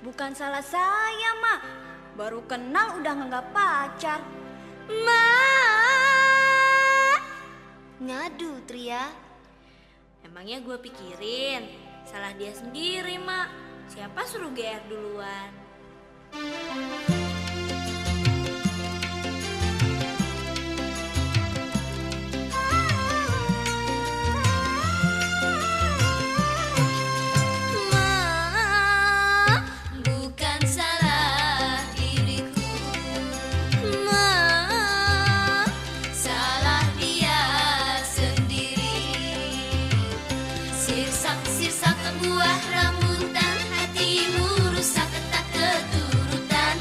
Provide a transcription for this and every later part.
Bukan salah saya, Mak. Baru kenal udah nganggap pacar. Mak. Ngadu, Tria. Emangnya gue pikirin, salah dia sendiri, Mak. Siapa suruh GR duluan? Sirsak buah rambutan, hatimu rusak tak keturutan.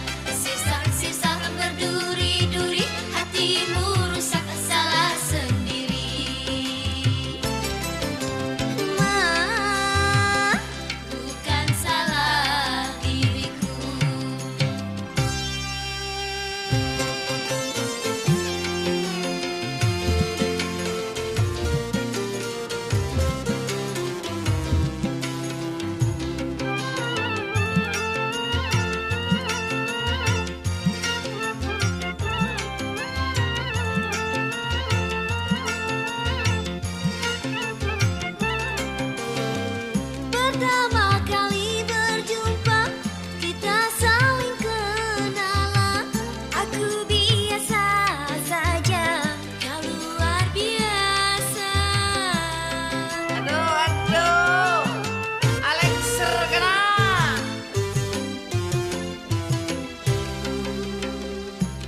Sirsak berduri-duri, hatimu rusak salah sendiri. Ma, bukan salah diriku. Pertama kali berjumpa, kita saling kenalan. Aku biasa saja, kau luar biasa. Aduh, Alexer kena.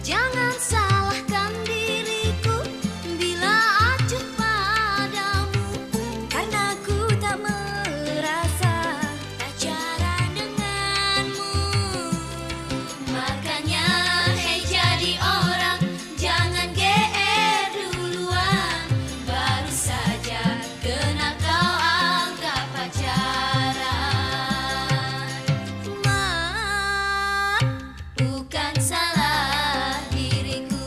Jangan salahkan diriku bila acuh padamu, karena ku tak merasa pacaran denganmu. Makanya hei jadi orang, jangan GR duluan. Baru saja kenal kau anggap pacaran. Ma, bukan salah diriku.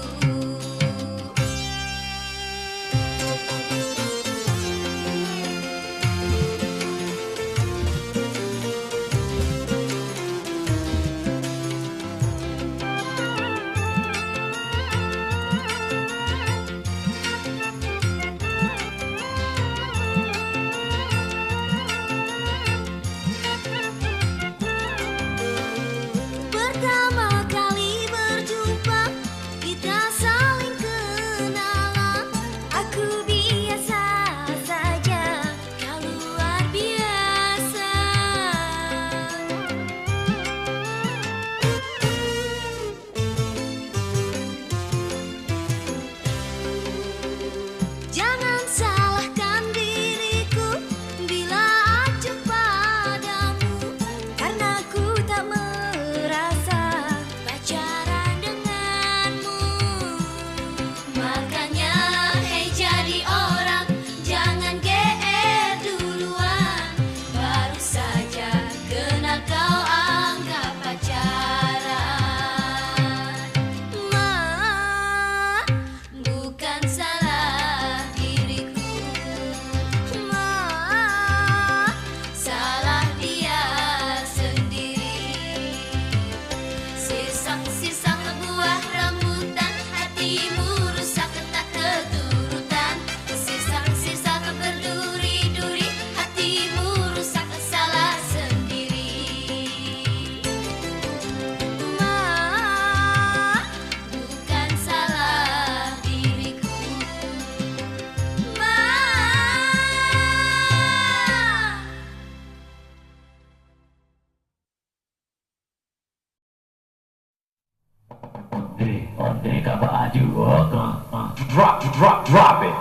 Pertama kali berjumpa, kita saling kenalan. Aku biasa saja, kau luar biasa. Jangan salahkan diriku bila acuh padamu, karena ku tak merasa pacaran denganmu. Makanya hei jadi orang, jangan GR duluan. Baru saja kenal kau anggap pacaran. Ma, bukan salah diriku. Ma, salah dia sendiri. Sirsak buah rambutan, hatimu rusak tak keturutan. Sirsak berduri-duri, hatimu rusak salah sendiri. Ma, bukan salah diriku. Ma. Drop it.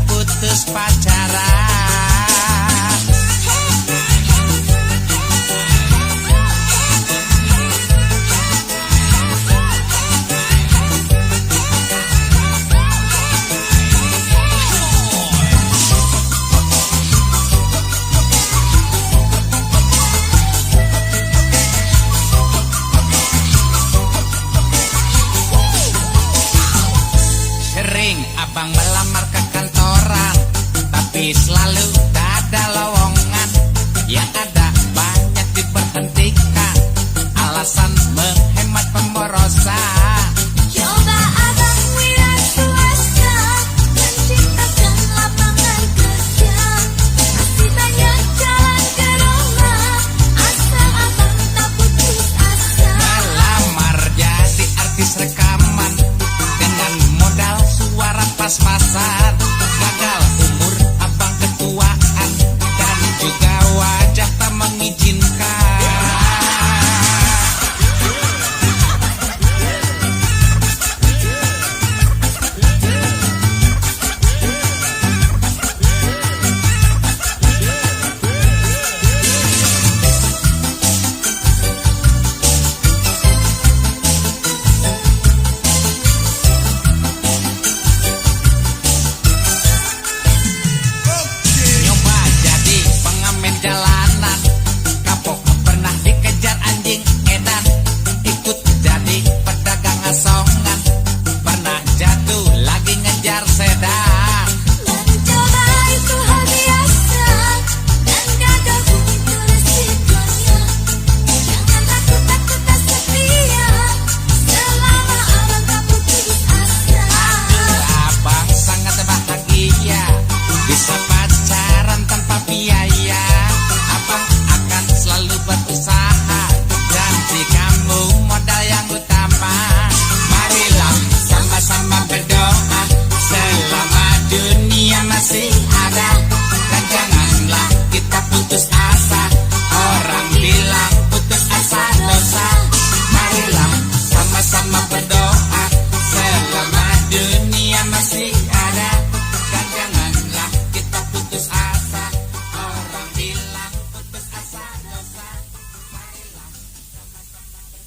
putus pacaran. Sering abang melamar ke kantoran, tapi selalu tak ada lowongan. Yang ada banyak diberhentikan, alasan menghemat pemborosan. Coba abang wira swasta menciptakan lapangan kerja. Masih banyak jalan ke Roma, asal abang tak putus asa. Melamar jadi artis rekaman dengan modal suara pas-pasan. Gagal umur abang ketuaan dan juga wajah tak mengizinkan. Nyoba jadi pengamen jalanan, kapok pernah dikejar anjing edan. Ikut jadi pedagang asongan, pernah jatuh lagi ngejar sedan. Mencoba itu hal biasa, dan gagal pun itu resikonya. Jangan takut tak setia, selama abang tak putus asa. Abang sangat bahagia bisa pacaran tanpa biaya. Abang akan selalu berusaha, janji kamu modal yang utama. Marilah sama-sama berdoa selama dunia masih ada, dan janganlah kita putus asa. Orang bilang putus asa dosa. Marilah sama-sama berdoa selama dunia masih ada, dan janganlah kita putus asa. Orang bilang putus asa dosa. Marilah sama-sama berdoa.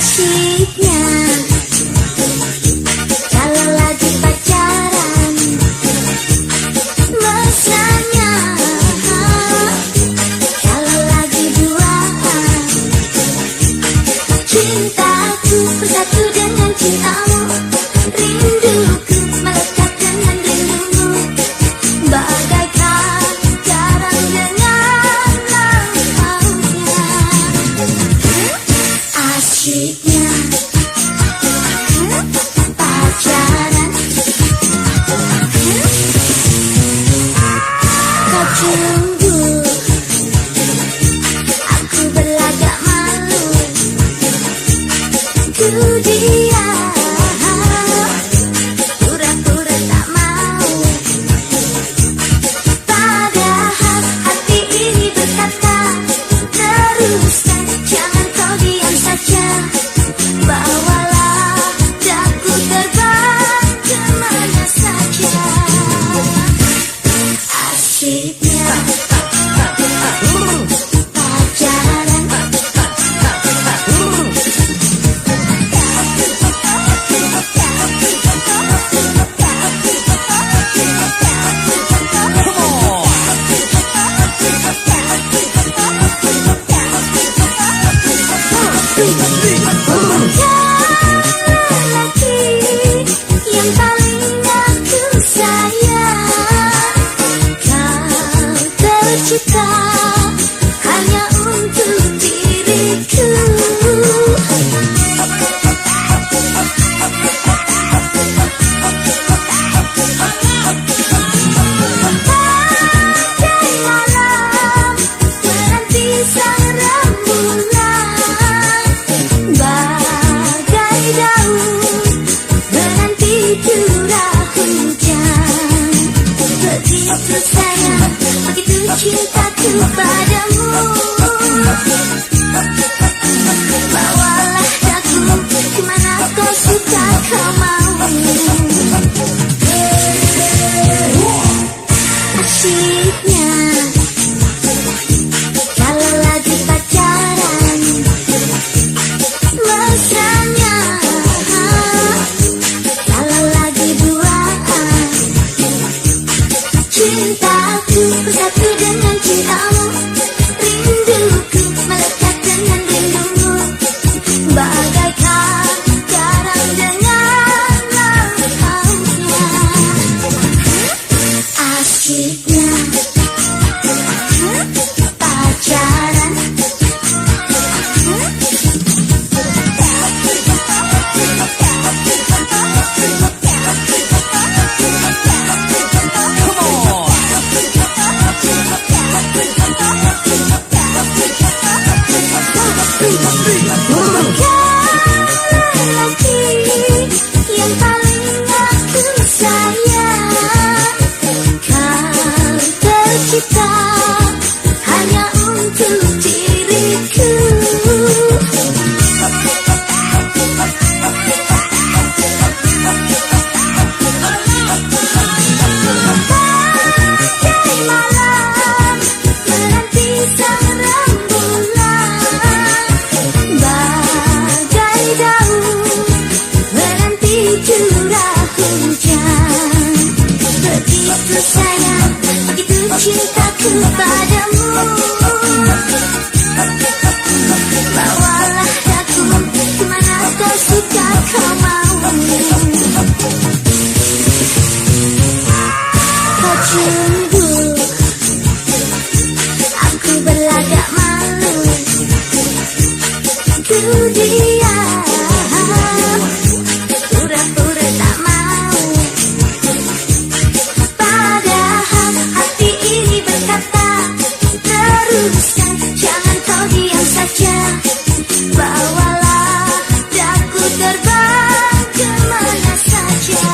Asiknya kalau lagi pacaran, mesranya kalau lagi duaan. Cintaku bersatu dengan cintamu, rinduku melekat dengan rindumu, bagaikan garam dengan lautnya. Asiknya pacaran, kau cemburu, aku berlagak malu. Ku diam, pura-pura tak mau, padahal hati ini berkata, teruskan, jangan kau diam saja. Bawalah daku terbang kemana saja. Asiknya begitu sayang, begitu cintaku padamu. Bawalah daku kemana kau suka kau mau. Asyiknya kalau lagi pacaran, mesranya kalau lagi duaan. Cintaku bersatu dengan cintamu, rinduku melekat dengan rindumu, bagaikan garam dengan lautnya. Asyiknya pacaran. Lelaki yang paling aku sayang, kau tercipta hanya untuk diriku. Bagai malam menanti sang rembulan, bagai daun menanti curah hujan. Begitu sayang, begitu cintaku padamu. Bawalah daku kemana kau suka kau mau. Kau cemburu, aku berlagak malu. Ku diam, pura-pura tak mau. Padahal hati ini berkata, teruskan, jangan kau diam saja. Bawalah daku terbang kemana saja.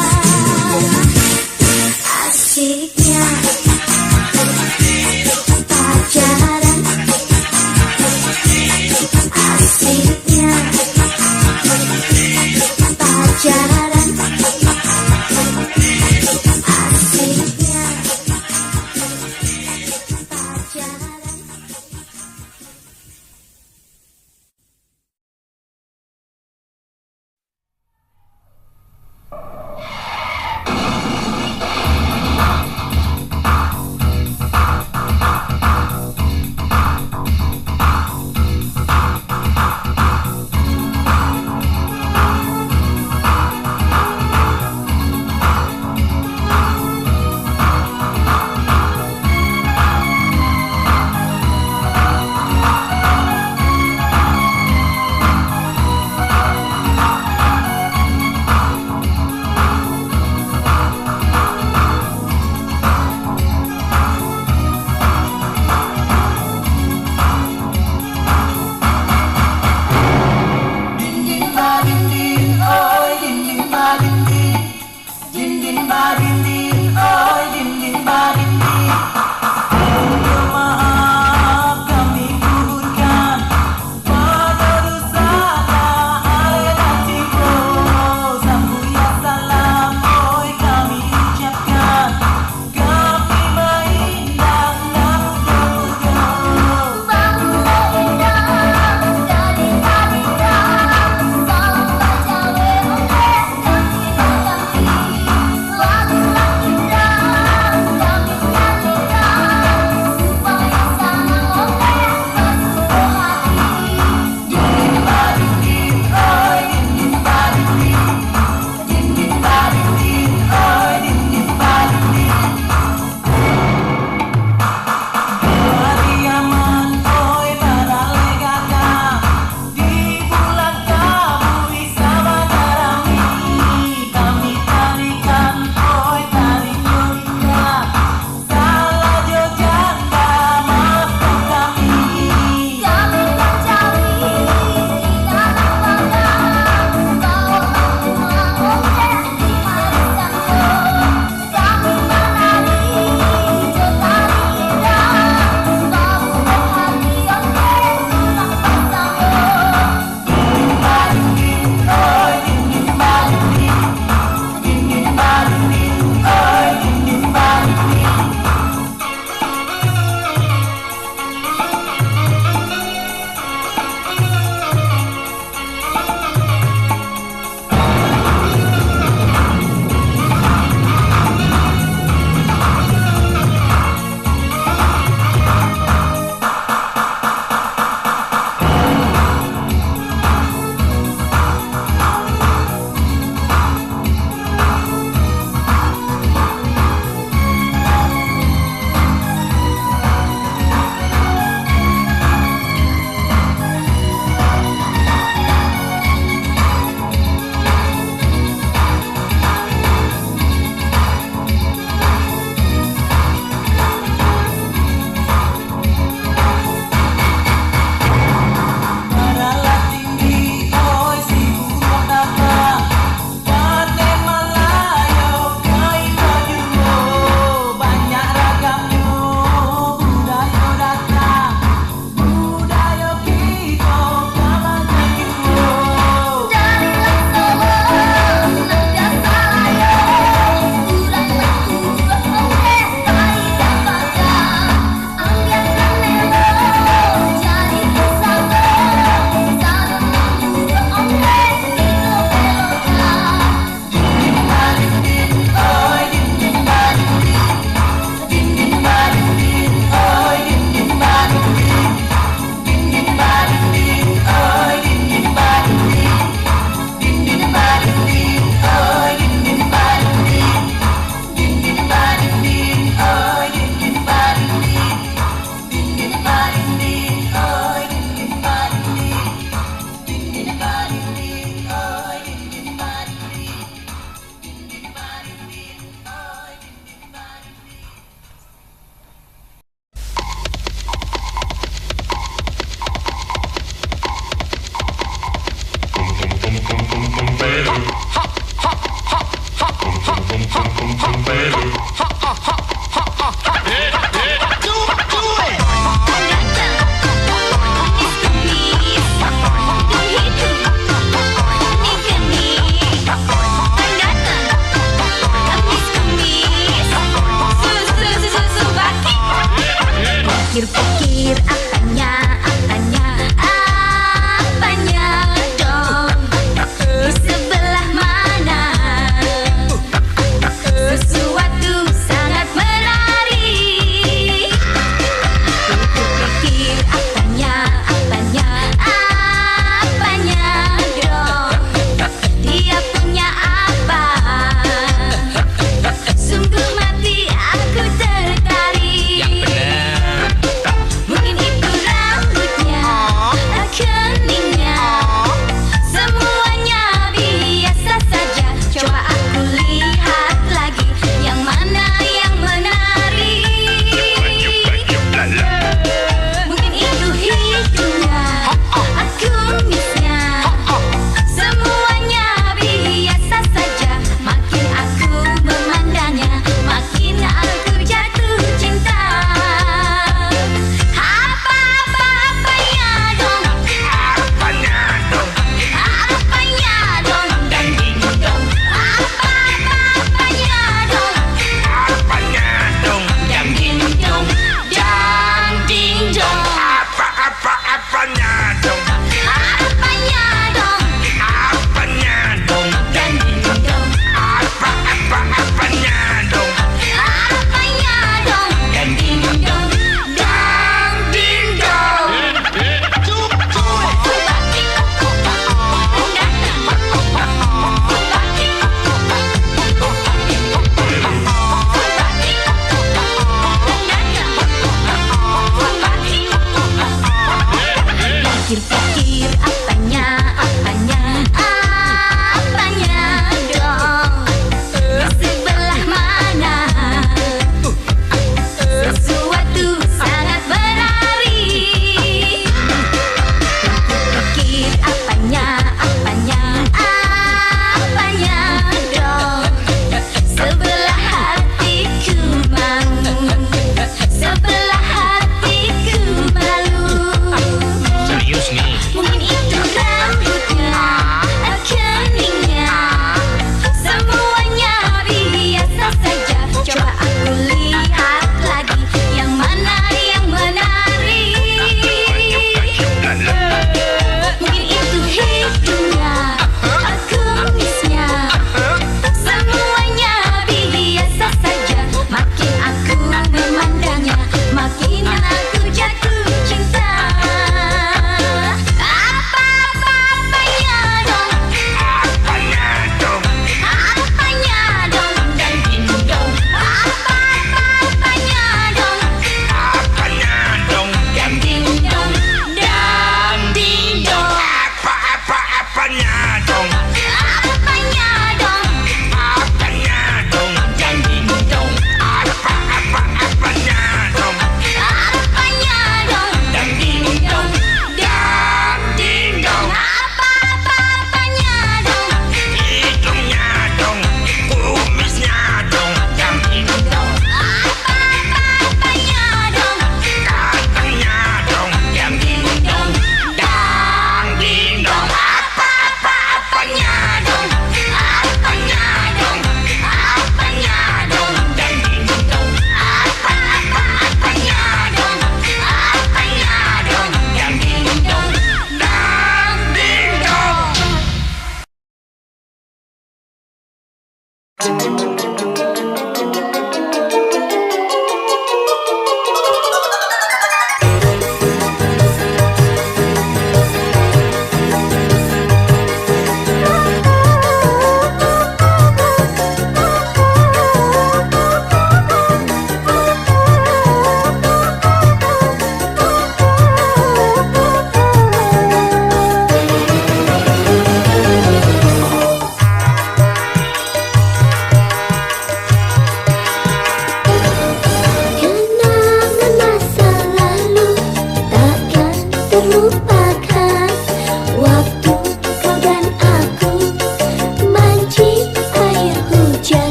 Asyiknya pacaran. Asyiknya pacaran. Asyiknya pacaran.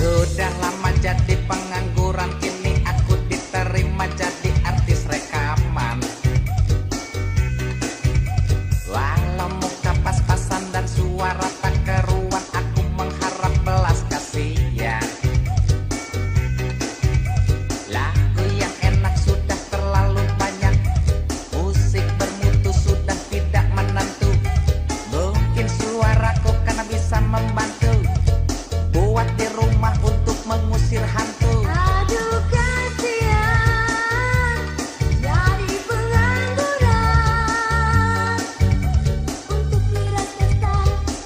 Sudah lama jadi pengangguran, kini aku diterima jadi artis rekaman. Walau muka pas-pasan dan suara tak keruan, aku mengharap belas kasihan. Lagu yang enak sudah terlalu banyak, musik bermutu sudah tidak menentu. Mungkin suaraku karena bisa membantu buat di rumah untuk mengusir hantu. Aduh kasihan jadi pengangguran. Untuk miras pesta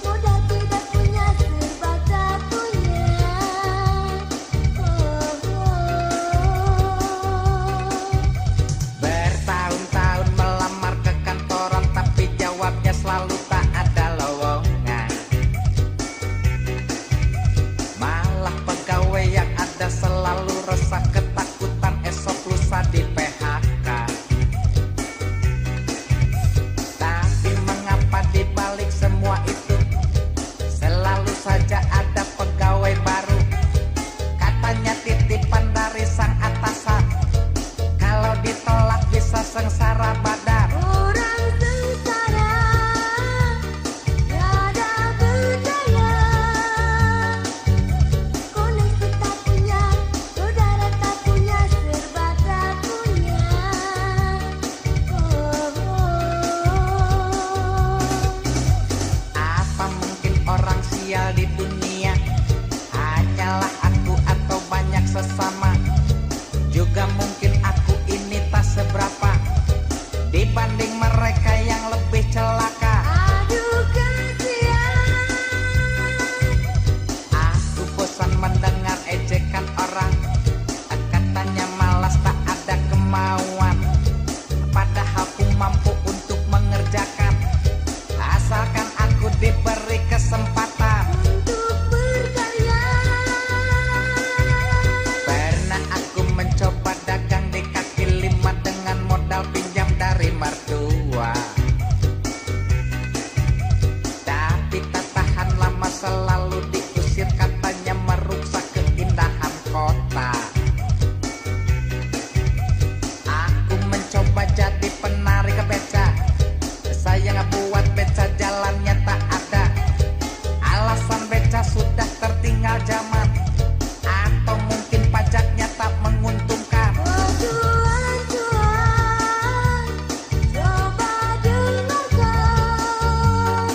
modal tidak punya, serba tak punya. Bertahun-tahun melamar ke kantoran, tapi jawabnya selalu tak ada lowongan. Malah pegawai yang ada selalu resah, ketakutan esok lusa di PHK. Tapi mengapa di balik semua itu selalu saja ada pegawai baru? Katanya titipan dari sang atasan, kalau ditolak bisa sengsara badan. Orang sengsara tiada berdaya. Koneksi tak punya, saudara tak punya, serba tak punya. Apa mungkin orang sial di dunia hanyalah aku atau banyak sesama? Juga mungkin aku ini tak seberapa dibanding mereka yang lebih celaka. Aduh kasihan. Aku bosan mendengar ejekan orang, katanya malas tak ada kemauan. Padahal aku mampu untuk mengerjakan, asalkan aku diberi kesempatan. Untuk berkarya. Pernah aku mencoba dagang di kaki lima dengan modal pinjam dari mertua. Tapi tak tahan lama selalu diusir, katanya merusak keindahan kota. Aku mencoba jadi penari ke beca, saya buat beca jalannya tak ada. Alasan beca sudah tertinggal zaman, atau mungkin pajaknya tak menguntungkan. Oh Tuhan, Tuhan, coba dengarkan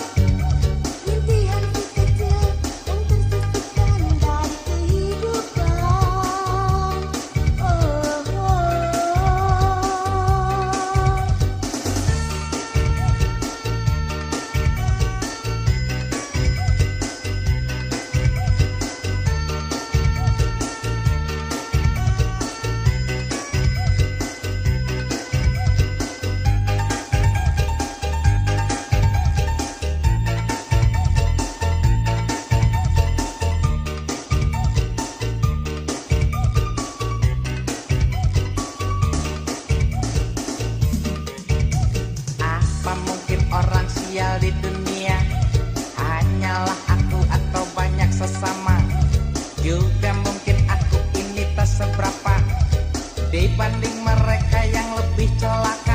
rintihan si kecil yang tersisihkan dari kehidupan. Apa mungkin orang sial di dunia hanyalah aku atau banyak sesama? Juga mungkin aku ini tak seberapa dibanding mereka yang lebih celaka.